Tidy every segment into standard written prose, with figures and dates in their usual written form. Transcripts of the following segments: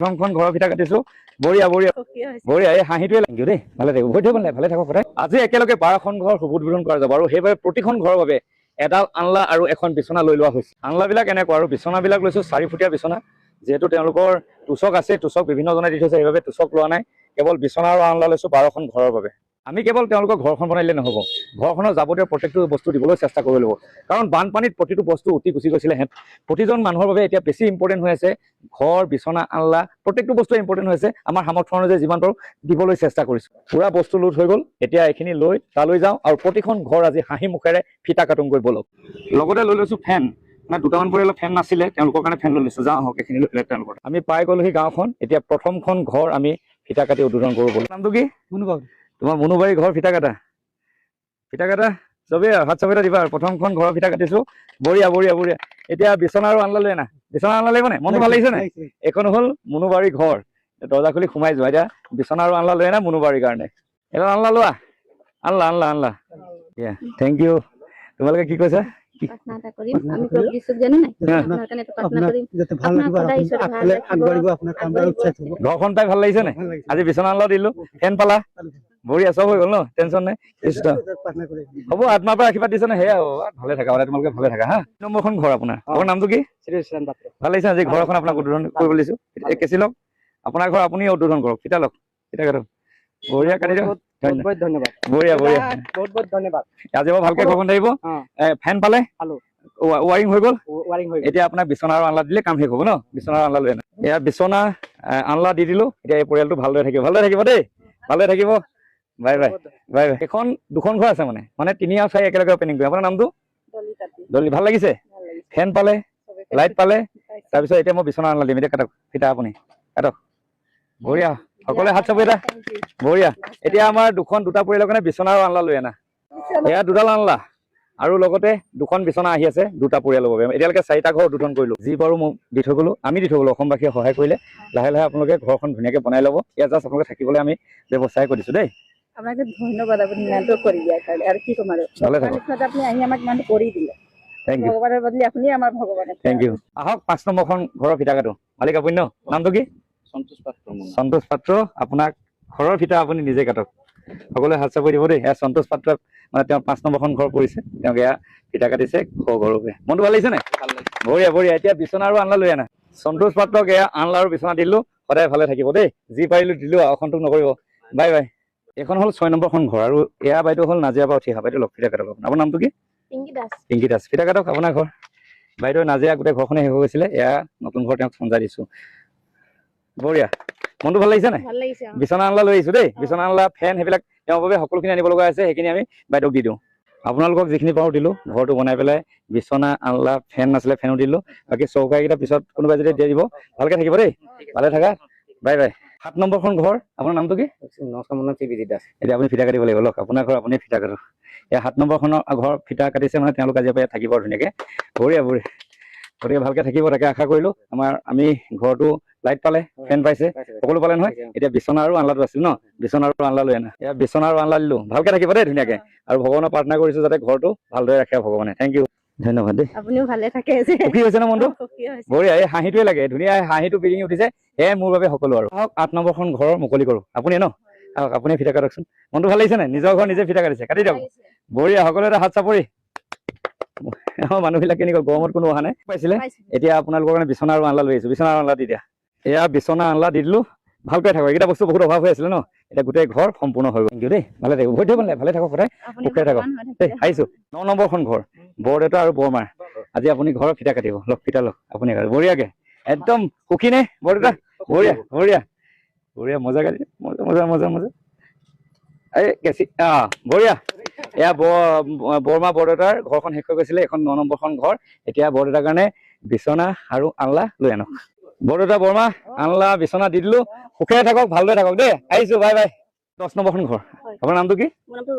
প্ৰথমখন ঘৰৰ ফিটা কাটিছো বঢ়িয়া বঢ়িয়া বঢ়িয়া এই হাঁহিটোৱে লাগিব দেই ভালে থাকিব ভয় থাকিব নাই ভালে থাকক সদায় আজি একেলগে 12খন ঘৰ উদ্বোধন কৰা যাব আৰু সেইবাবে প্ৰতিখন ঘৰৰ বাবে এডাল আনলা আৰু এখন বিছনা লৈ লোৱা হৈছে আনলাবিলাক এনেকুৱা আৰু বিছনাবিলাক লৈছো 4 ফুটীয়া বিছনা যেহেতু তেওঁলোকৰ তুচক আছে তুচক বিভিন্ন জনে দি থৈছে সেইবাবে তুচক লোৱা নাই কেৱল বিছনা আৰু আনলা লৈছো 12খন ঘৰৰ বাবে আমি কেৱল তেওঁলোকৰ ঘৰখন বনাইলে নহব ঘৰখনৰ যাৱতীয় প্ৰত্যেকটো বস্তু দিবলৈ চেষ্টা কৰিব লাগিব কাৰণ বানপানীত প্ৰতিটো বস্তু উটি গুচি গৈছিলে প্ৰতিজন মানুহৰ বাবে এতিয়া বেছি ইম্পৰ্টেণ্ট হৈ আছে ঘৰ বিছনা আনলা প্ৰত্যেকটো বস্তু ইম্পৰ্টেণ্ট হৈছে আমাৰ সামৰ্থ্য অনুযায়ী যিমান পাৰো দিবলৈ চেষ্টা কৰিছো পুৰা বস্তু লুট হৈ গ'ল এতিয়া এইখিনি লৈ তালৈ যাওঁ আৰু প্ৰতিখন ঘৰ আজি হাঁহি মুখেৰে ফিটা কাটুংকৈ বলক লগতে লৈ লৈছো ফেন মানে দুটামান পৰিয়ালৰ ফেন নাছিলে তেওঁলোকৰ কাৰণে ফেন লৈ লৈছো যাওঁ আহক এইখিনি লৈ তেওঁলোকৰ আমি পাই গ'লোহি গাঁওখন এতিয়া প্ৰথমখন ঘৰ আমি ফিটা কাটি উদ্বোধন কৰোঁ বলো নামটো কি তোমাৰ মুনুবাৰী ঘৰ ফিটা কাটা চবেই হাত চবেই দিবা প্ৰথমখন ঘৰৰ ফিটা কাটিছো বঢ়িয়া বঢ়িয়া বঢ়িয়া এতিয়া বিছনা আৰু আনলা লৈ না বিছনা আনলা লাগিব নে মনটো ভাল লাগিছে নাই এইখন হ'ল মুনুবাৰী ঘৰ দৰ্জা খুলি সোমাই যোৱা এতিয়া বিছনা আৰু আনলা লৈ না মুনুবাৰীৰ কাৰণে এটা আনলা লোৱা আনলা থেংক ইউ তোমালোকে কি কৈছা ঘৰখন পাই ভাল লাগিছে নে আজি বিছনা আনলা দিলো ফেন পালা বঢ়িয়া চব হৈ গ'ল ন টেনশ্যন নাই হ'ব আত্মাৰ পৰা আশীৰ্বাদ দিছে নে সেয়া ভালে থাকা মানে তোমালোকে ভালে থাকা হা নম্বৰখন ঘৰ আপোনাৰ আপোনাৰ নামটো কি ভাল লাগিছে আজি ঘৰ এখন আপোনাক উদ্বোধন কৰিব লৈছো কেঁচি লওক আপোনাৰ ঘৰ আপুনি উদ্বোধন কৰক ফিটা লওক ফিটা কাটক বঢ়িয়া কাটি দিয়ক ধন্যবাদ বঢ়িয়া বঢ়িয়া বহুত ধন্যবাদ আজি মই ভালকে ঘৰখন থাকিব ফেন পালে ৱাৰিং হৈ গ'ল এতিয়া আপোনাক বিছনা আৰু আনলা দিলে কাম শেষ হ'ব ন বিছনা আৰু আনলা লৈ আনা এয়া বিছনা আনলা দি দিলো এতিয়া এই পৰিয়ালটো ভালদৰে থাকিব দেই ভালদৰে থাকিব বাই বাই বাই বাই এখন দুখন ঘৰ আছে মানে 3 আৰু 4 একেলগে অপেনিং কৰিম আপোনাৰ নামটো দলি ভাল লাগিছে ফেন পালে লাইট পালে তাৰপিছত এতিয়া মই বিছনা আনলা দিম এতিয়া কাটক ফিটা আপুনি কাটক বঢ়িয়া সকলোৱে হাত চাপ এটা বঢ়িয়া এতিয়া আমাৰ দুটা পৰিয়ালৰ কাৰণে বিছনা আৰু আনলা লৈ আনা এয়া দুডাল আনলা আৰু লগতে দুখন বিছনা আহি আছে দুটা পৰিয়ালৰ বাবে এতিয়ালৈকে 4টা ঘৰ উদ্বোধন কৰিলো যি পাৰো মোক দি থৈ গলো আমি দি থৈ গলো অসমবাসীয়ে সহায় কৰিলে লাহে লাহে আপোনালোকে ঘৰখন ধুনীয়াকৈ বনাই ল'ব ইয়াত জাষ্ট আপোনালোকে থাকিবলৈ আমি ব্যৱস্থাই কৰিছো দেই আপনাকে ধন্যবাদ আপনি নাটক করে দিয়ার কারণে আর কি তোমার আপনি আহি আমাক মান করে দিলে থ্যাংক ইউ ভগবানের বদলে আপনি আমার ভগবান থ্যাংক ইউ আহক 5 নম্বৰখন ঘৰৰ ফিটা কাটো মালিক আপুনি ন নামটো কি সন্তোষ পাত্ৰ আপোনাক ঘৰৰ ফিটা আপুনি নিজে কাটক সকলোৱে হাত চাপৰি দিব দেই এয়া সন্তোষ পাত্ৰ মানে তেওঁ 5 নম্বৰখন ঘৰ পৰিছে তেওঁক এয়া ফিটা কাটিছে ঘৰবে মনটো ভাল লাগিছে নে বঢ়িয়া বঢ়িয়া এতিয়া বিছনা আৰু আনলা লৈ আনা সন্তোষ পাত্ৰক এয়া আনলা আৰু বিছনা দিলো সদায় ভালে থাকিব দেই যি পাৰিলো দিলো অসন্তোষ নকৰিব বাই বাই এখন হ'ল 6 নম্বৰখন ঘৰ আৰু এয়া বাইদেউ হ'ল নাজিৰা পৰা উঠি অহা বাইদেউ লগ ফিটা কাটক আপোনাৰ নামটো কি পিংকি দাস ফিটা কাটক আপোনাৰ ঘৰ বাইদেউ নাজিৰা গোটেই ঘৰখনে শেষ হৈ গৈছিলে এয়া নতুন ঘৰ তেওঁক সঞ্জাই দিছো বঢ়িয়া মনটো ভাল লাগিছে নাই বিছনা আনলা লৈ আহিছো দেই বিছনা আনলা ফেন সেইবিলাক তেওঁৰ বাবে সকলোখিনি আনিব লগা আছে সেইখিনি আমি বাইদেউক দি দিওঁ আপোনালোকক যিখিনি পাৰো দিলো ঘৰটো বনাই পেলাই বিছনা আনলা ফেন নাছিলে ফেনো দিলো বাকী চৌকাকেইটা পিছত কোনোবাই যদি দিয়ে দিব ভালকে থাকিব দেই ভালে থাকা বাই বাই 7 নম্বৰখন ঘৰ আপোনাৰ নামটো কি এতিয়া আপুনি ফিটা কাটিব লাগিব লওক আপোনাৰ ঘৰ আপুনি ফিটা কাটক এয়া 7 নম্বৰখনৰ ঘৰ ফিটা কাটিছে মানে তেওঁলোক আজিৰ পৰা থাকিব ধুনীয়াকে বঢ়িয়া গতিকে ভালকে থাকিব তাকে আশা কৰিলো আমি ঘৰটো লাইট পালে ফেন পাইছে সকলো পালে নহয় এতিয়া বিছনা আৰু আনলাটো আছিল ন বিছনা আৰু আনলা লৈ আনা এয়া বিছনা আৰু আনলা দিলো ভালকে থাকিব দেই ধুনীয়াকে আৰু ভগৱানক প্ৰাৰ্থনা কৰিছো যাতে ঘৰটো ভালদৰে ৰাখে ভগৱানে থ্যাংক ইউ ধন্যবাদ দেই আপুনিও ভালে থাকে সুখী হৈছে ন মনটো বঢ়িয়া এই হাঁহিটোৱে লাগে ধুনীয়া হাঁহিটো বিৰিঙি উঠিছে এয়াই মোৰ বাবে সকলো আৰু 8 নম্বৰখন ঘৰৰ মুকলি কৰো আপুনি ন আপুনি ফিটা কাটকচোন মনটো ভাল লাগিছে নাই নিজৰ ঘৰ নিজে ফিটা কাটিছে কাটি দিয়ক বঢ়িয়া সকলোৰে হাত চাপৰি মানুহবিলাক কেনেকুৱা গৰমত কোনো অহা নাই পাইছিলে এতিয়া আপোনালোকৰ কাৰণে বিছনা আৰু আনলা লৈ আহিছো বিছনা আৰু আনলা দি দিয়া এয়া বিছনা আনলা দি দিলো ভালকৈ থাকক এইকেইটা বস্তু বহুত অভাৱ হৈ আছিলে ন এতিয়া গোটেই ঘৰ সম্পূৰ্ণ হৈ গ'ল দেই ভালে থাকিব ভয় থাকিব নাই ভালে থাকক সদায় সুখে থাকক দেই আহিছো 9 নম্বৰখন ঘৰ বৰদেউতা আৰু বৰমাৰ আজি আপুনি ঘৰৰ ফিটা কাটিব লওক ফিটা লওক আপুনি বঢ়িয়াকে একদম সুখী নে বৰদেউতা বঢ়িয়া মজা কাটি মজা এই কেঁচি বঢ়িয়া এয়া বৰমা বৰদেউতাৰ ঘৰখন শেষ হৈ গৈছিলে এখন 9 নম্বৰখন ঘৰ এতিয়া বৰদেউতাৰ কাৰণে বিছনা আৰু আনলা লৈ আনক বৰদেউতা বৰমা আনলা বিছনা দি দিলো সুখে থাকক ভালদৰে থাকক দেই আহিছো বাই বাই 10 নম্বৰখন ঘৰ আপোনাৰ নামটো কি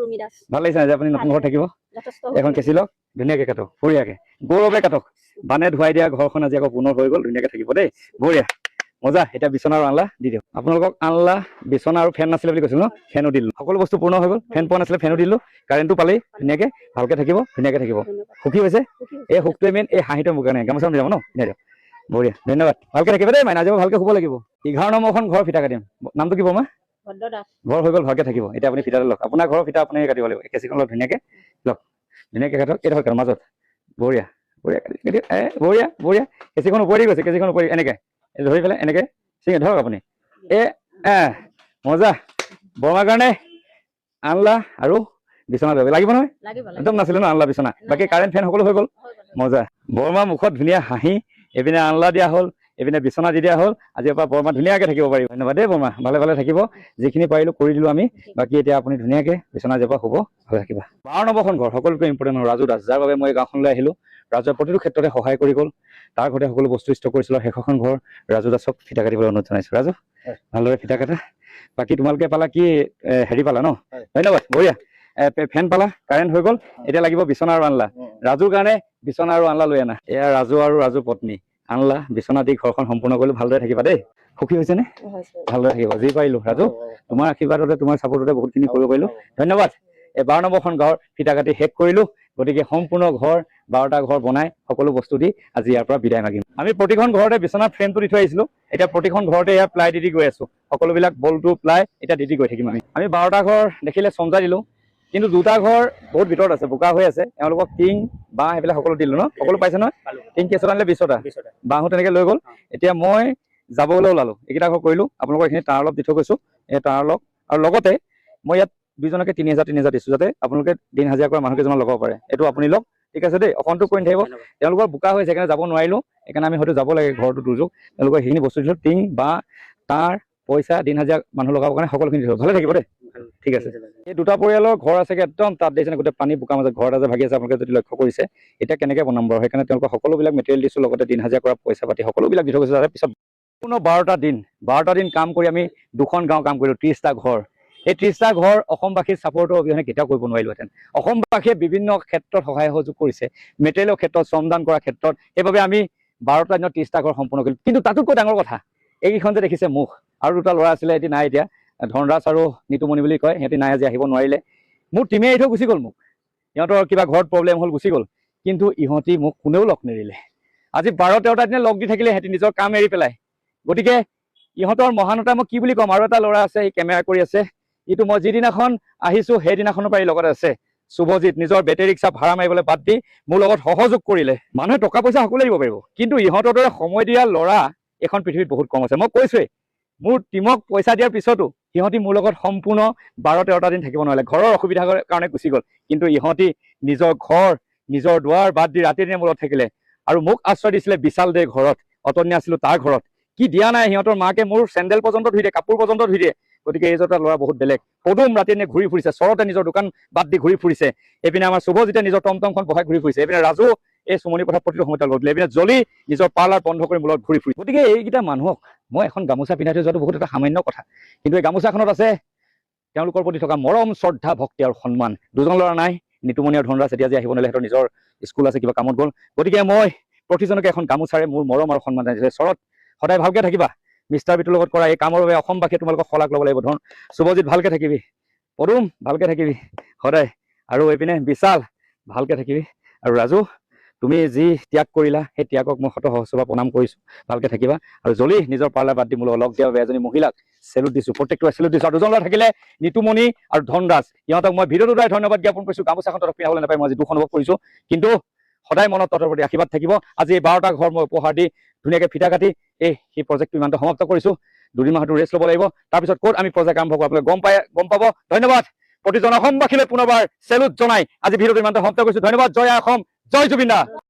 ভাল লাগিছে যে আপুনি নতুন ঘৰ থাকিব এখন কেঁচি লওক ধুনীয়াকে কাটক বঢ়িয়াকে গৌৰৱে কাটক বানে ধুৱাই দিয়া ঘৰখন আজি আকৌ পুনৰ হৈ গ'ল ধুনীয়াকে থাকিব দেই বঢ়িয়া মজা এতিয়া বিছনা আৰু আনলা দি দিয়ক আপোনালোকক আনলা বিছনা আৰু ফেন নাছিলে বুলি কৈছিল ন ফেনো দিলো সকলো বস্তু পূৰ্ণ হৈ গ'ল ফেন পোৱা নাছিলে ফেনো দিলো কাৰেণ্টটো পালেই ধুনীয়াকে ভালকে থাকিব ধুনীয়াকে থাকিব সুখী হৈছে এই সুখটোৱে মেইন এই হাঁহিটো মোৰ কাৰণে গামোচা যাব ন বঢ়িয়া, ধন্যবাদ। ভালকে থাকিব দেই, মাইনা যাব ভালকে শুব লাগিব। 11 নম্বৰখন ঘৰৰ ফিটা কাটিম। নামটো কি বৰমা? ঘৰ হৈ গ'ল, ভালকে থাকিব। এতিয়া আপুনি ফিটাটো লওক, আপোনাৰ ঘৰৰ ফিটা আপুনি কাটিব লাগিব। কেঁচিখন লওক ধুনীয়াকে, লওক ধুনীয়াকে কাটক। এই ধৰক মাজত, বঢ়িয়া বঢ়িয়া কাটি বঢ়িয়া বঢ়িয়া। কেঁচিখন ওপৰি গৈছে, কেঁচিখন ওপৰি এনেকে ধৰি পেলাই এনেকে চিঙি ধৰক আপুনি। মজা। বৰমাৰ কাৰণে আনলা আৰু বিচনা লাগিব নহয়, একদম নাছিলে ন আনলা বিচনা। বাকী কাৰেণ্ট ফেন সকলো হৈ গ'ল, মজা। বৰমাৰ মুখত ধুনীয়া হাঁহি, এইপিনে আনলা দিয়া হ'ল, এইপিনে বিচনা দি দিয়া হ'ল। আজিৰ পৰা বৰমা ধুনীয়াকে থাকিব পাৰিব। ধন্যবাদ দেই বৰমা, ভালে ভালে থাকিব। যিখিনি পাৰিলো কৰি দিলো আমি। বাকী এতিয়া আপুনি ধুনীয়াকে বিচনা যাব, শুব, ভালে থাকিবা। 12 নম্বৰখন ঘৰ সকলোতকৈ ইম্পৰ্টেণ্ট হ'ল ৰাজু দাস, যাৰ বাবে মই গাঁওখনলৈ আহিলো। ৰাজুৱে প্ৰতিটো ক্ষেত্ৰতে সহায় কৰি গ'ল। তাৰ ঘৰতে সকলো বস্তু ষ্টক কৰিছিলো। শেষৰখন ঘৰ ৰাজু দাসক ফিটা কাটিবলৈ অনুৰোধ জনাইছো। ৰাজু ভালদৰে ফিটা কাটা। বাকী তোমালোকে পালা কি হেৰি পালা ন? ধন্যবাদ, বঢ়িয়া। ফেন পালা, কাৰেণ্ট হৈ গ'ল। এতিয়া লাগিব বিচনা আৰু আনলা। ৰাজুৰ কাৰণে বিচনা আৰু আনলা লৈ আনা। এয়া ৰাজু আৰু ৰাজুৰ পত্নী আনলা বিচনা দি ঘৰখন সম্পূৰ্ণ কৰিলো। ভালদৰে থাকিবা দেই। সুখী হৈছে নে? ভালদৰে থাকিব। যি পাৰিলো ৰাজু, তোমাৰ আশীৰ্বাদতে তোমাৰ সাপোৰ্টতে বহুতখিনি কৰিব পাৰিলো। ধন্যবাদ। এই 12 নম্বৰখন ঘৰ ফিটা কাটি শেষ কৰিলো। গতিকে সম্পূৰ্ণ ঘৰ 12টা ঘৰ বনাই সকলো বস্তু দি আজি ইয়াৰ পৰা বিদায় মাগিম। আমি প্ৰতিখন ঘৰতে বিচনাৰ ফ্ৰেমটো দি থৈ আহিছিলো। এতিয়া প্ৰতিখন ঘৰতে ইয়াৰ প্লাই দি গৈ আছো। সকলোবিলাক বলটো প্লাই এতিয়া দি গৈ থাকিম। আমি 12টা ঘৰ দেখিলে চমজা দিলো, কিন্তু 2টা ঘৰ বহুত ভিতৰত আছে, বোকা হৈ আছে। এওঁলোকক টিং বাঁহ এইবিলাক সকলো দিলো ন, সকলো পাইছে নহয়? টিং কেছত আনিলে 20টা, বাঁহো তেনেকে লৈ গ'ল। এতিয়া মই যাবলৈ ওলালো, এইকেইটা ঘৰ কৰিলো। আপোনালোকৰ এইখিনি তাঁৰ অলপ দি থৈ গৈছো, এই তাঁৰ অলপ। আৰু লগতে মই ইয়াত দুজনকে 3000 দিছো, যাতে আপোনালোকে দিন হাজিৰা কৰা মানুহ কেইজনমান লগাব পাৰে। এইটো আপুনি লওক, ঠিক আছে দেই। অসন্তোষ কৰি নাথাকিব। তেওঁলোকৰ বোকা হৈছে, সেইকাৰণে যাব নোৱাৰিলো। সেইকাৰণে আমি হয়তো যাব লাগে, ঘৰটো দুৰ্যোগ। তেওঁলোকৰ সেইখিনি বস্তু দিলো, টিং বাঁহ তাঁৰ পইচা দিন হাজিৰা মানুহ লগাবৰ কাৰণে সকলোখিনি দিলো। ভালে থাকিব দেই, ঠিক আছে। এই 2টা পৰিয়ালৰ ঘৰ আছেগে একদম তাত দিছে, গোটেই পানী বোকা মাজত ঘৰ এটা ভাগি আছে। আপোনালোকে যদি লক্ষ্য কৰিছে, এতিয়া কেনেকে বনাম বাৰু? সেইকাৰণে তেওঁলোকৰ সকলোবিলাক মেটেৰিয়েল দিছো, লগতে দিন হাজিৰা কৰা পইচা পাতি সকলোবিলাক দি থৈ গৈছে। তাৰে পিছত 12টা দিন কাম কৰি আমি 2খন গাঁও কাম কৰিলো, 30টা ঘৰ। এই 30টা ঘৰ অসমবাসীৰ ছাপোৰ্টৰ অবিহনে কেতিয়াও কৰিব নোৱাৰিলোহেঁতেন। অসমবাসীয়ে বিভিন্ন ক্ষেত্ৰত সহায় সহযোগ কৰিছে, মেটেৰিয়েলৰ ক্ষেত্ৰত, শ্ৰমদান কৰাৰ ক্ষেত্ৰত। সেইবাবে আমি 12টা দিনত 30টা ঘৰ সম্পূৰ্ণ কৰিলো। কিন্তু তাতোতকৈ ডাঙৰ কথা, এইকেইখন যে দেখিছে মুখ, আৰু 2টা ল'ৰা আছিলে, এটি নাই এতিয়া, ধনৰাজ আৰু নিতুমণি বুলি কয়। সিহঁতি নাই, আজি আহিব নোৱাৰিলে। মোৰ টিমে এৰি থৈ গুচি গ'ল মোক। সিহঁতৰ কিবা ঘৰত প্ৰব্লেম হ'ল, গুচি গ'ল। কিন্তু ইহঁতি মোক কোনেও লগ নেৰিলে। আজি 12-13টা দিনে লগ দি থাকিলে সিহঁতি নিজৰ কাম এৰি পেলাই। গতিকে ইহঁতৰ মহানতা মই কি বুলি ক'ম। আৰু এটা ল'ৰা আছে, এই কেমেৰা কৰি আছে। ইটো মই যিদিনাখন আহিছো সেইদিনাখনৰ পৰা লগতে আছে। শুভজিত নিজৰ বেটেৰী ৰিক্সা ভাড়া মাৰিবলৈ বাদ দি মোৰ লগত সহযোগ কৰিলে। মানুহে টকা পইচা সকলোৱে দিব পাৰিব, কিন্তু ইহঁতৰ দৰে সময় দিয়া ল'ৰা এখন পৃথিৱীত বহুত কম আছে। মই কৈছোৱেই, মোৰ টিমক পইচা দিয়াৰ পিছতো সিহঁতি মোৰ লগত সম্পূৰ্ণ 12-13টা দিন থাকিব নোৱাৰিলে। ঘৰৰ অসুবিধাৰ কাৰণে গুচি গ'ল। কিন্তু ইহঁতি নিজৰ ঘৰ, নিজৰ দুৱাৰ বাদ দি ৰাতি দিনে মোৰ লগত থাকিলে। আৰু মোক আশ্ৰয় দিছিলে বিশাল দেৰ ঘৰত, অতন্যা আছিলো তাৰ ঘৰত। কি দিয়া নাই সিহঁতৰ মাকে, মোৰ চেণ্ডেল পৰ্যন্ত ধুই দিয়ে, কাপোৰ পৰ্যন্ত ধুই দিয়ে। গতিকে এই দুটা ল'ৰা বহুত বেলেগ। পদুম ৰাতি দিনে ঘূৰি ফুৰিছে, চৰতে নিজৰ দোকান বাদ দি ঘূৰি ফুৰিছে। এইপিনে আমাৰ শুভজিতে নিজৰ টমটমখন বহাই ঘূৰি ফুৰিছে। এইপিনে ৰাজু এই চুমনি পথাৰ প্ৰতিটো সময়তে লগত দিলে। এইপিনে জলি নিজৰ পাৰ্লাৰ বন্ধ কৰি মূলত ঘূৰি ফুৰিছে। গতিকে এইকেইটা মানুহক মই এখন গামোচা পিন্ধাই থৈ যোৱাটো বহুত এটা সামান্য কথা, কিন্তু এই গামোচাখনত আছে তেওঁলোকৰ প্ৰতি থকা মৰম, শ্ৰদ্ধা, ভক্তি আৰু সন্মান। 2জন ল'ৰা নাই, নিতুমণি আৰু ধনৰাজ এতিয়া যে আহিব নোৱাৰিলে, সিহঁতৰ নিজৰ স্কুল আছে, কিবা কামত গ'ল। গতিকে মই প্ৰতিজনকে এখন গামোচাৰে মোৰ মৰম আৰু সন্মান জনাইছো। চৰত সদায় ভালকে থাকিবা। মিষ্টাৰ বিটুৰ লগত কৰা এই কামৰ বাবে অসমবাসীয়ে তোমালোকক শলাগ ল'ব লাগিব। শুভজিত ভালকে থাকিবি, পদুম ভালকে থাকিবি সদায়, আৰু এইপিনে বিশাল ভালকে থাকিবি। আৰু ৰাজু, তুমি যি ত্যাগ কৰিলা সেই ত্যাগক মই শত সহস্ৰ প্ৰণাম কৰিছো। ভালকে থাকিবা। আৰু জলি নিজৰ পাৰ্লাৰ বাদ দি মোৰ লগ দিয়া বাবে এজনী মহিলাক চেলুট দিছো, প্ৰত্যেকটোৱে চেলুট দিছো। আৰু 2জন ল'ৰা থাকিলে নিতুমণি আৰু ধনৰাজ, ইহঁতক মই ভিডিঅ'টোৰ দ্বাৰাই ধন্যবাদ জ্ঞাপন কৰিছো। গামোচাখন তহঁতক পিন্ধাবলৈ নাপাই মই আজি দুখ অনুভৱ কৰিছো, কিন্তু সদায় মনত তহঁতৰ প্ৰতি আশীৰ্বাদ থাকিব। আজি এই 12টা ঘৰ মই উপহাৰ দি ধুনীয়াকে ফিটা কাটি সেই প্ৰজেক্টটো ইমানটো সমাপ্ত কৰিছো। 2 মাহটো ৰেষ্ট ল'ব লাগিব, তাৰপিছত ক'ত আমি প্ৰজেক্ট আৰম্ভ কৰোঁ আপোনালোকে গম পাব। ধন্যবাদ। প্ৰতিজন অসমবাসীলৈ পুনৰবাৰ চেলুট জনাই আজি ভিডিঅ'টো ইমানটো সমাপ্ত কৰিছো। ধন্যবাদ। জয় অসম, জয় জুবিন দা।